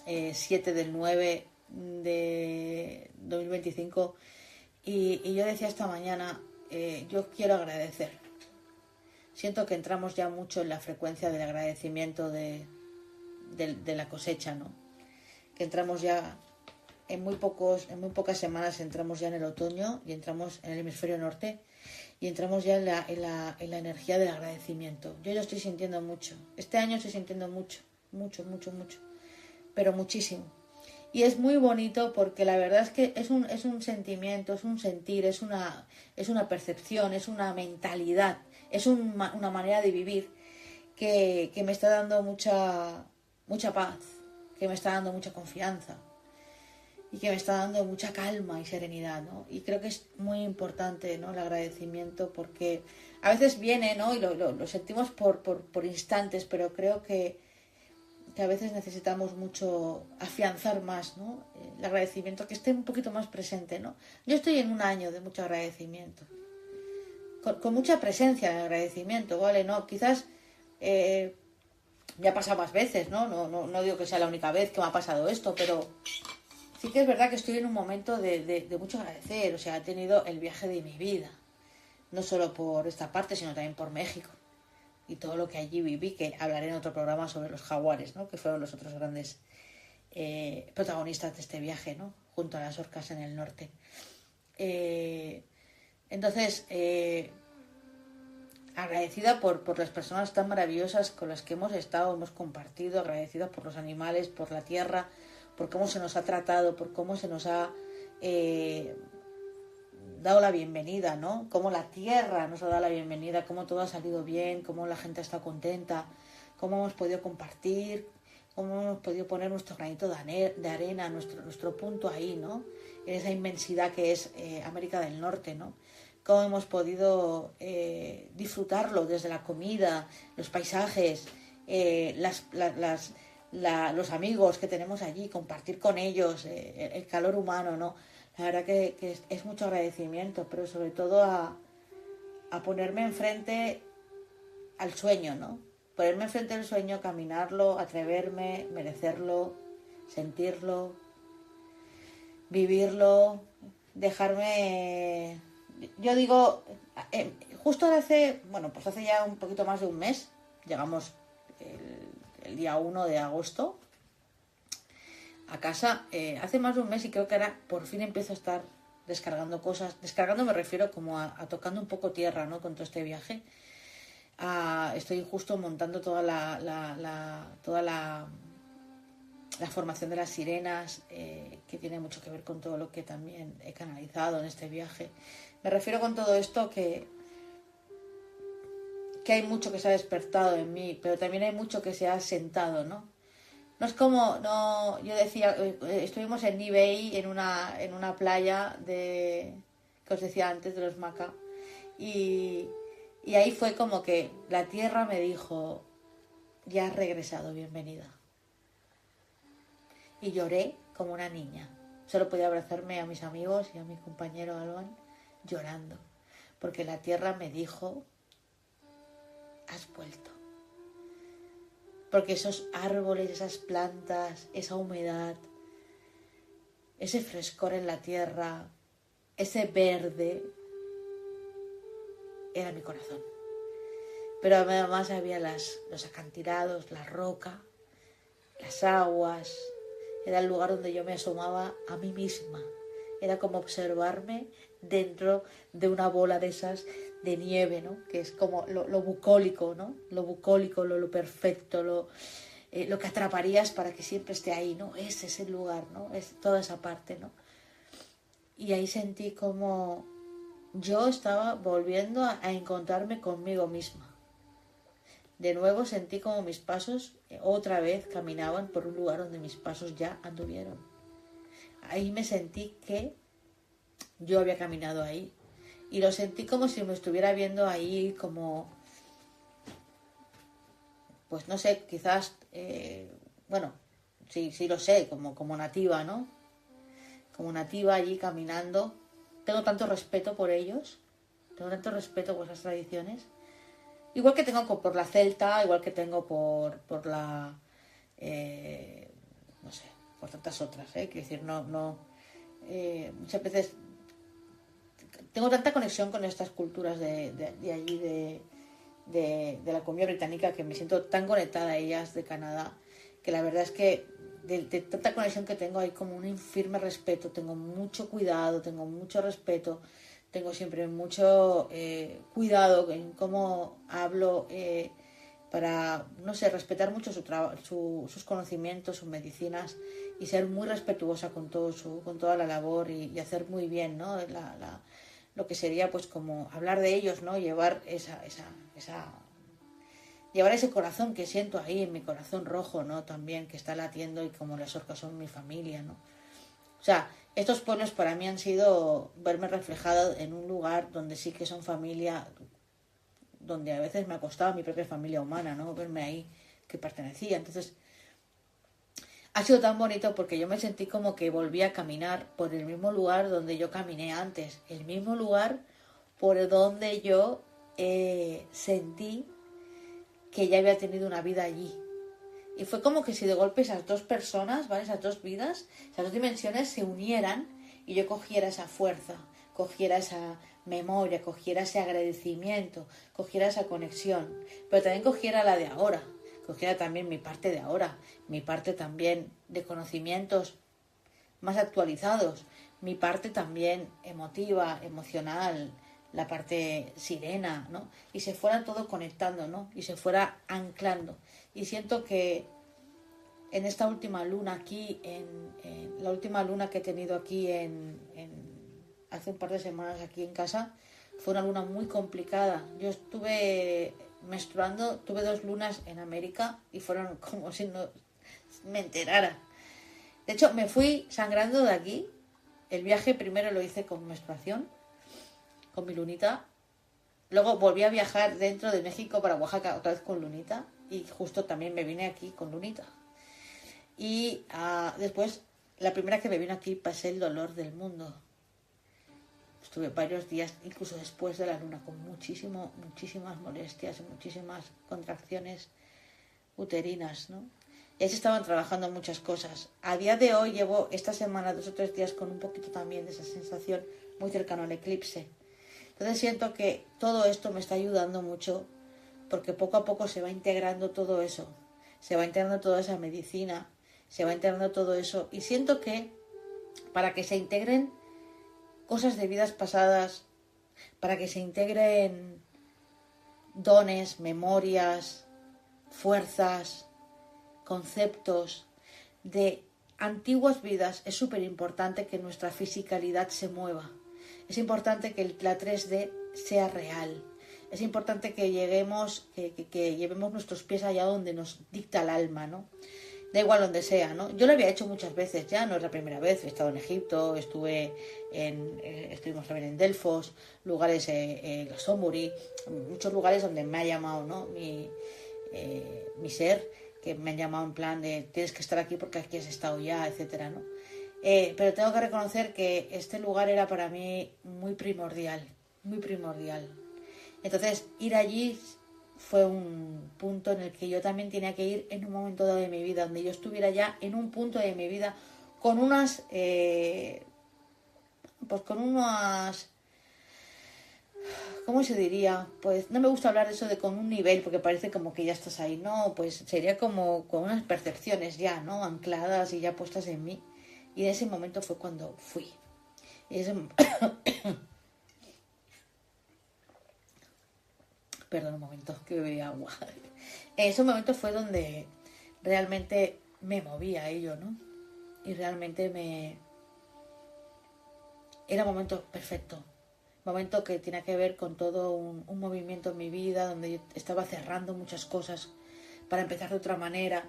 7/9 de 2025, y yo decía esta mañana, yo quiero agradecer. Siento que entramos ya mucho en la frecuencia del agradecimiento de la cosecha, ¿no? Que entramos ya en muy pocas semanas, entramos ya en el otoño y entramos en el hemisferio norte y entramos ya en la energía del agradecimiento. Yo lo estoy sintiendo mucho. Este año estoy sintiendo mucho, pero muchísimo. Y es muy bonito porque la verdad es que es un sentimiento, es un sentir, es una percepción, es una mentalidad, es una manera de vivir que me está dando mucha paz, que me está dando mucha confianza y que me está dando mucha calma y serenidad, ¿no? Y creo que es muy importante, ¿no?, el agradecimiento, porque a veces viene, ¿no?, y lo sentimos por instantes, pero creo que a veces necesitamos mucho afianzar más, ¿no?, el agradecimiento, que esté un poquito más presente, ¿no? Yo estoy en un año de mucho agradecimiento, con mucha presencia de agradecimiento, ¿vale? No, quizás me ha pasado más veces, ¿no? No digo que sea la única vez que me ha pasado esto, pero sí que es verdad que estoy en un momento de mucho agradecer. O sea, he tenido el viaje de mi vida, no solo por esta parte, sino también por México y todo lo que allí viví, que hablaré en otro programa sobre los jaguares, ¿no?, que fueron los otros grandes protagonistas de este viaje, ¿no?, junto a las orcas en el norte. Entonces, agradecida por las personas tan maravillosas con las que hemos estado, hemos compartido, agradecida por los animales, por la tierra, por cómo se nos ha tratado, por cómo se nos ha dado la bienvenida, ¿no? Cómo la tierra nos ha dado la bienvenida, cómo todo ha salido bien, cómo la gente está contenta, cómo hemos podido compartir, cómo hemos podido poner nuestro granito de arena, nuestro punto ahí, ¿no?, en esa inmensidad que es América del Norte, ¿no? Cómo hemos podido disfrutarlo desde la comida, los paisajes, los amigos que tenemos allí, compartir con ellos, el calor humano, ¿no? La verdad que es mucho agradecimiento, pero sobre todo a ponerme enfrente al sueño, ¿no? Ponerme enfrente del sueño, caminarlo, atreverme, merecerlo, sentirlo, vivirlo, dejarme... Yo digo, justo hace ya un poquito más de un mes, llegamos el día 1 de agosto a casa, hace más de un mes, y creo que ahora por fin empiezo a estar descargando cosas. Descargando me refiero como a tocando un poco tierra, ¿no?, con todo este viaje. Estoy justo montando toda la formación de las sirenas, que tiene mucho que ver con todo lo que también he canalizado en este viaje. Me refiero con todo esto que hay mucho que se ha despertado en mí, pero también hay mucho que se ha sentado, ¿no? No es como, no, yo decía, estuvimos en Nivei, en una playa que os decía antes, de los Maca, y ahí fue como que la tierra me dijo, ya has regresado, bienvenida. Y lloré como una niña. Solo podía abrazarme a mis amigos y a mi compañero Alban llorando, porque la tierra me dijo, has vuelto. Porque esos árboles, esas plantas, esa humedad, ese frescor en la tierra, ese verde, era mi corazón. Pero además había los acantilados, la roca, las aguas. Era el lugar donde yo me asomaba a mí misma. Era como observarme dentro de una bola de esas de nieve, ¿no? Que es como lo bucólico, ¿no? Lo bucólico, lo perfecto, lo que atraparías para que siempre esté ahí, ¿no? Ese es el lugar, ¿no? Es toda esa parte, ¿no? Y ahí sentí como yo estaba volviendo a encontrarme conmigo misma. De nuevo sentí como mis pasos otra vez caminaban por un lugar donde mis pasos ya anduvieron. Ahí me sentí que yo había caminado ahí. Y lo sentí como si me estuviera viendo ahí como, pues no sé, quizás, bueno, sí lo sé, como nativa, ¿no? Como nativa allí caminando. Tengo tanto respeto por ellos, tengo tanto respeto por esas tradiciones. Igual que tengo por la celta, igual que tengo por la, no sé, por tantas otras, quiero decir, muchas veces tengo tanta conexión con estas culturas de allí, de la comunidad británica, que me siento tan conectada a ellas, de Canadá, que la verdad es que de tanta conexión que tengo hay como un firme respeto, tengo mucho cuidado, tengo mucho respeto, tengo siempre mucho cuidado en cómo hablo, para, no sé, respetar mucho sus conocimientos, sus medicinas, y ser muy respetuosa con toda la labor, y hacer muy bien, ¿no? Lo que sería pues como hablar de ellos, ¿no? Llevar llevar ese corazón que siento ahí, en mi corazón rojo, ¿no? También, que está latiendo, y como las orcas son mi familia, ¿no? O sea, estos pueblos para mí han sido verme reflejado en un lugar donde sí que son familia, donde a veces me ha costado mi propia familia humana, ¿no? Verme ahí, que pertenecía. Entonces, ha sido tan bonito porque yo me sentí como que volví a caminar por el mismo lugar donde yo caminé antes, el mismo lugar por donde yo sentí que ya había tenido una vida allí. Y fue como que si de golpe esas dos personas, ¿vale? Esas dos vidas, esas dos dimensiones se unieran, y yo cogiera esa fuerza, cogiera esa memoria, cogiera ese agradecimiento, cogiera esa conexión, pero también cogiera la de ahora, cogiera también mi parte de ahora, mi parte también de conocimientos más actualizados, mi parte también emotiva, emocional, la parte sirena, ¿no? Y se fuera todo conectando, ¿no? Y se fuera anclando. Y siento que en esta última luna aquí, en la última luna que he tenido aquí hace un par de semanas aquí en casa, fue una luna muy complicada. Yo estuve menstruando, tuve 2 lunas en América y fueron como si no me enterara. De hecho, me fui sangrando de aquí. El viaje primero lo hice con menstruación, con mi lunita. Luego volví a viajar dentro de México para Oaxaca otra vez con lunita, y justo también me vine aquí con lunita. Y después, la primera que me vino aquí, pasé el dolor del mundo. Estuve varios días, incluso después de la luna, con muchísimas molestias, muchísimas contracciones uterinas, ¿no? Ya se estaban trabajando muchas cosas. A día de hoy llevo esta semana 2 o 3 días con un poquito también de esa sensación, muy cercano al eclipse. Entonces siento que todo esto me está ayudando mucho, porque poco a poco se va integrando todo eso, se va integrando toda esa medicina, se va integrando todo eso, y siento que para que se integren cosas de vidas pasadas, para que se integren dones, memorias, fuerzas, conceptos de antiguas vidas, es súper importante que nuestra fisicalidad se mueva. Es importante que la 3D sea real. Es importante que lleguemos, que llevemos nuestros pies allá donde nos dicta el alma, ¿no? Da igual donde sea, ¿no? Yo lo había hecho muchas veces ya, no es la primera vez. He estado en Egipto, estuvimos también en Delfos, lugares, Glastonbury, muchos lugares donde me ha llamado, ¿no? Mi ser, que me han llamado en plan de tienes que estar aquí porque aquí has estado ya, etcétera, ¿no? Pero tengo que reconocer que este lugar era para mí muy primordial, muy primordial. Entonces, ir allí fue un punto en el que yo también tenía que ir en un momento dado de mi vida, donde yo estuviera ya en un punto de mi vida con unas, pues con unas, ¿cómo se diría? Pues no me gusta hablar de eso de con un nivel, porque parece como que ya estás ahí, no, pues sería como con unas percepciones ya, ¿no? Ancladas y ya puestas en mí. Y en ese momento fue cuando fui. Y ese... Perdón un momento, que bebí agua. En ese momento fue donde realmente me moví a ello, ¿no? Y realmente era un momento perfecto. Momento que tenía que ver con todo un movimiento en mi vida, donde yo estaba cerrando muchas cosas para empezar de otra manera.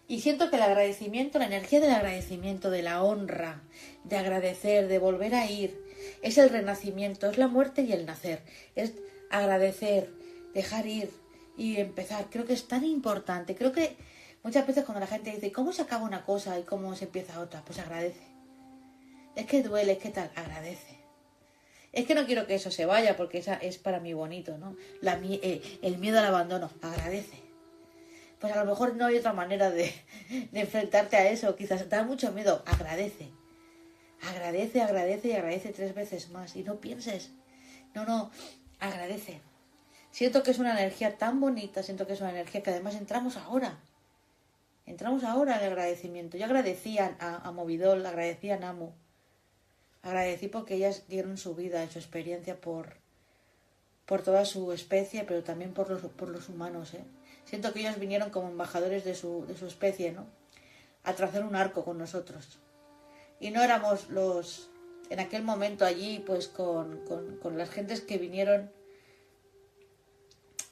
Y siento que el agradecimiento, la energía del agradecimiento, de la honra, de agradecer, de volver a ir, es el renacimiento, es la muerte y el nacer. Es agradecer, dejar ir y empezar. Creo que es tan importante. Creo que muchas veces cuando la gente dice, ¿cómo se acaba una cosa y cómo se empieza otra? Pues agradece. Es que duele, es que tal, agradece. Es que no quiero que eso se vaya porque esa es para mí bonito, ¿no? El miedo al abandono, agradece. Pues a lo mejor no hay otra manera de enfrentarte a eso. Quizás da mucho miedo, agradece. Agradece, agradece y agradece 3 veces más. Y no pienses. No, agradece. Siento que es una energía tan bonita, siento que es una energía que además entramos ahora. Entramos ahora en el agradecimiento. Yo agradecí a Movidol, agradecí a Namu. Agradecí porque ellas dieron su vida, su experiencia por toda su especie, pero también por los humanos, ¿eh? Siento que ellos vinieron como embajadores de su especie, ¿no? A trazar un arco con nosotros. Y no éramos en aquel momento allí, pues con las gentes que vinieron,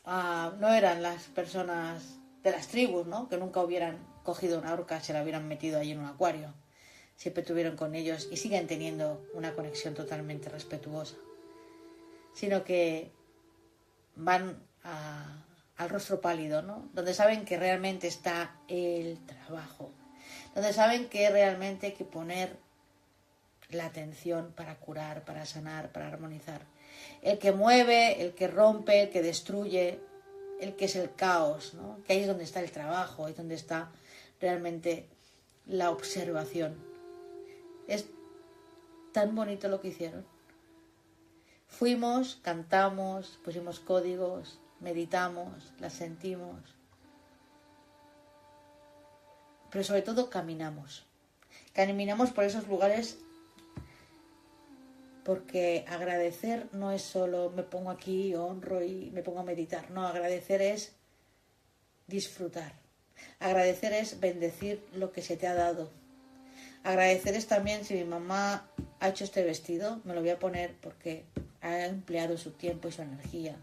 no eran las personas de las tribus, ¿no? Que nunca hubieran cogido una orca, se la hubieran metido allí en un acuario. Siempre tuvieron con ellos y siguen teniendo una conexión totalmente respetuosa. Sino que van al rostro pálido, ¿no? Donde saben que realmente está el trabajo. Donde saben que realmente hay que poner la atención para curar, para sanar, para armonizar. El que mueve, el que rompe, el que destruye, el que es el caos, ¿no? Que ahí es donde está el trabajo, ahí es donde está realmente la observación. Es tan bonito lo que hicieron. Fuimos, cantamos, pusimos códigos, meditamos, las sentimos. Pero sobre todo caminamos. Caminamos por esos lugares porque agradecer no es solo me pongo aquí, honro y me pongo a meditar. No, agradecer es disfrutar. Agradecer es bendecir lo que se te ha dado. Agradecer es también si mi mamá ha hecho este vestido, me lo voy a poner porque ha empleado su tiempo y su energía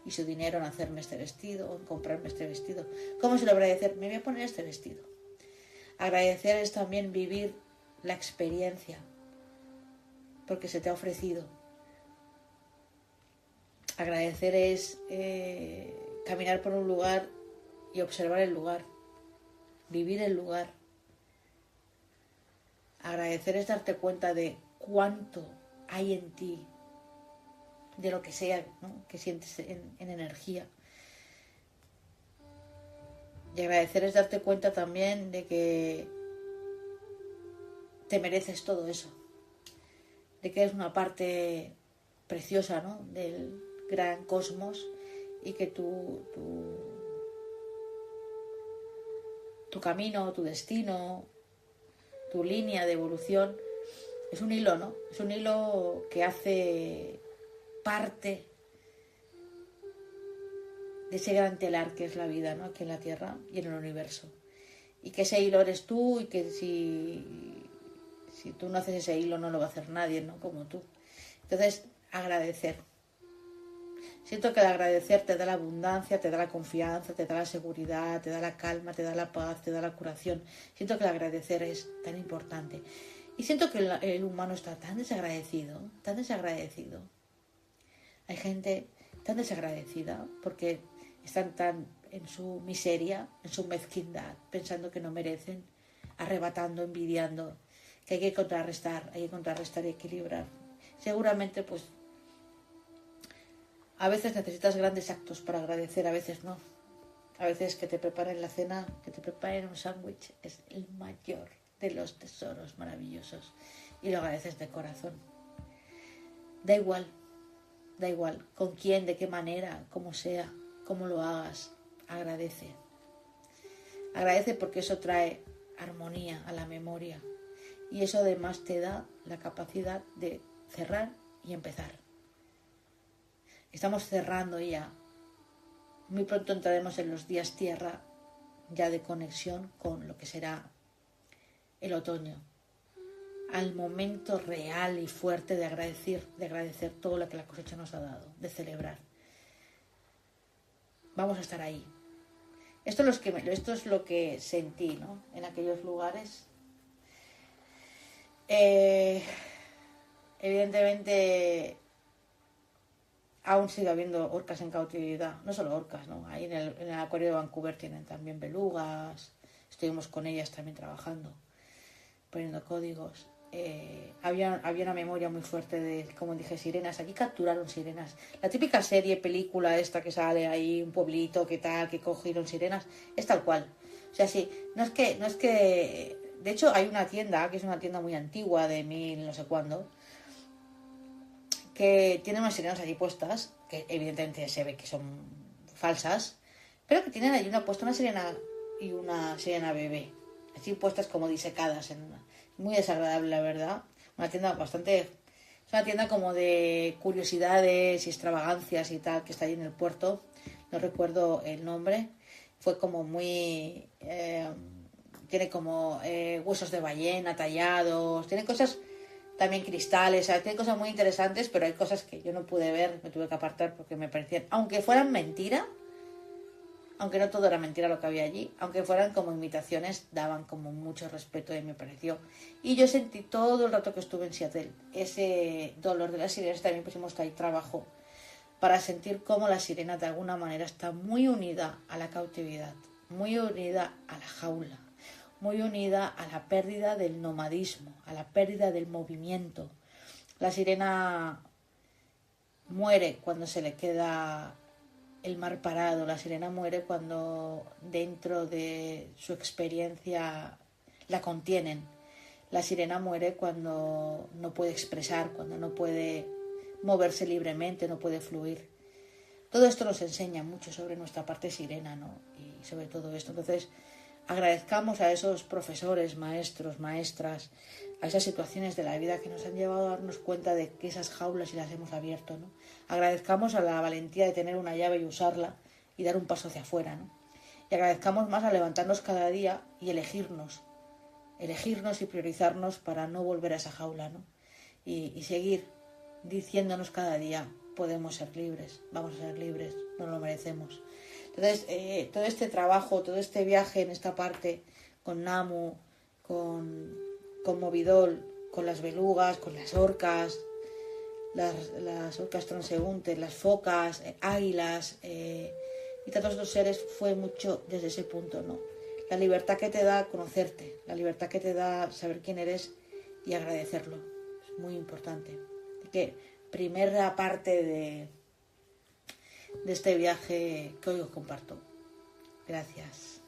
y su dinero en hacerme este vestido o en comprarme este vestido. ¿Cómo se lo agradecer? Me voy a poner este vestido. Agradecer es también vivir la experiencia porque se te ha ofrecido. Agradecer es caminar por un lugar y observar el lugar, vivir el lugar. Agradecer es darte cuenta de cuánto hay en ti, de lo que sea, ¿no? Que sientes en energía. Y agradecer es darte cuenta también de que te mereces todo eso, de que eres una parte preciosa, ¿no? Del gran cosmos y que tu camino, tu destino, tu línea de evolución es un hilo, ¿no? Es un hilo que hace parte de ese gran telar que es la vida, ¿no? Aquí en la Tierra y en el universo. Y que ese hilo eres tú y que si tú no haces ese hilo no lo va a hacer nadie, ¿no? Como tú. Entonces, agradecer. Siento que el agradecer te da la abundancia, te da la confianza, te da la seguridad, te da la calma, te da la paz, te da la curación. Siento que el agradecer es tan importante. Y siento que el humano está tan desagradecido, tan desagradecido. Hay gente tan desagradecida porque están tan en su miseria, en su mezquindad, pensando que no merecen, arrebatando, envidiando, que hay que contrarrestar y equilibrar. Seguramente pues A veces necesitas grandes actos para agradecer, a veces no. A veces que te preparen la cena, que te preparen un sándwich, es el mayor de los tesoros maravillosos. Y lo agradeces de corazón. Da igual con quién, de qué manera, cómo sea, cómo lo hagas. Agradece. Agradece porque eso trae armonía a la memoria. Y eso además te da la capacidad de cerrar y empezar. Estamos cerrando ya. Muy pronto entraremos en los días tierra, ya de conexión con lo que será el otoño. Al momento real y fuerte de agradecer todo lo que la cosecha nos ha dado, de celebrar. Vamos a estar ahí. Esto es lo que sentí, ¿no? En aquellos lugares. Evidentemente aún sigue habiendo orcas en cautividad, no solo orcas, ¿no? Ahí en el acuario de Vancouver tienen también belugas, estuvimos con ellas también trabajando, poniendo códigos. Había una memoria muy fuerte de, como dije, sirenas. Aquí capturaron sirenas. La típica película esta que sale ahí, un pueblito, que tal, que cogieron sirenas, es tal cual. O sea, sí, no es que... De hecho, hay una tienda, que es una tienda muy antigua, de 1000 no sé cuándo, que tiene unas sirenas allí puestas, que evidentemente se ve que son falsas, pero que tienen allí puesta una sirena y una sirena bebé, así puestas como disecadas. Muy desagradable, la verdad. Una tienda bastante... Es una tienda como de curiosidades y extravagancias y tal, que está allí en el puerto. No recuerdo el nombre. Fue como muy... tiene como huesos de ballena tallados. Tiene cosas... También cristales, ¿sabes? Tiene cosas muy interesantes, pero hay cosas que yo no pude ver, me tuve que apartar porque me parecían, aunque fueran mentira, aunque no todo era mentira lo que había allí, aunque fueran como imitaciones, daban como mucho respeto y me pareció. Y yo sentí todo el rato que estuve en Seattle ese dolor de las sirenas. También pusimos ahí trabajo para sentir cómo la sirena de alguna manera está muy unida a la cautividad, muy unida a la jaula, muy unida a la pérdida del nomadismo, a la pérdida del movimiento. La sirena muere cuando se le queda el mar parado. La sirena muere cuando dentro de su experiencia la contienen. La sirena muere cuando no puede expresar, cuando no puede moverse libremente, no puede fluir. Todo esto nos enseña mucho sobre nuestra parte sirena, ¿no? Y sobre todo esto. Entonces, agradezcamos a esos profesores, maestros, maestras, a esas situaciones de la vida que nos han llevado a darnos cuenta de que esas jaulas y las hemos abierto, ¿no? Agradezcamos a la valentía de tener una llave y usarla y dar un paso hacia afuera, ¿no? Y agradezcamos más a levantarnos cada día y elegirnos y priorizarnos para no volver a esa jaula, ¿no? Y seguir diciéndonos cada día, podemos ser libres, vamos a ser libres, nos lo merecemos. Entonces, todo este trabajo, todo este viaje en esta parte, con Namu, con Movidol, con las belugas, con las orcas, las orcas transeúntes, las focas, águilas, y tantos otros seres, fue mucho desde ese punto, ¿no? La libertad que te da conocerte, la libertad que te da saber quién eres y agradecerlo, es muy importante. Así que, primera parte de este viaje que hoy os comparto. Gracias.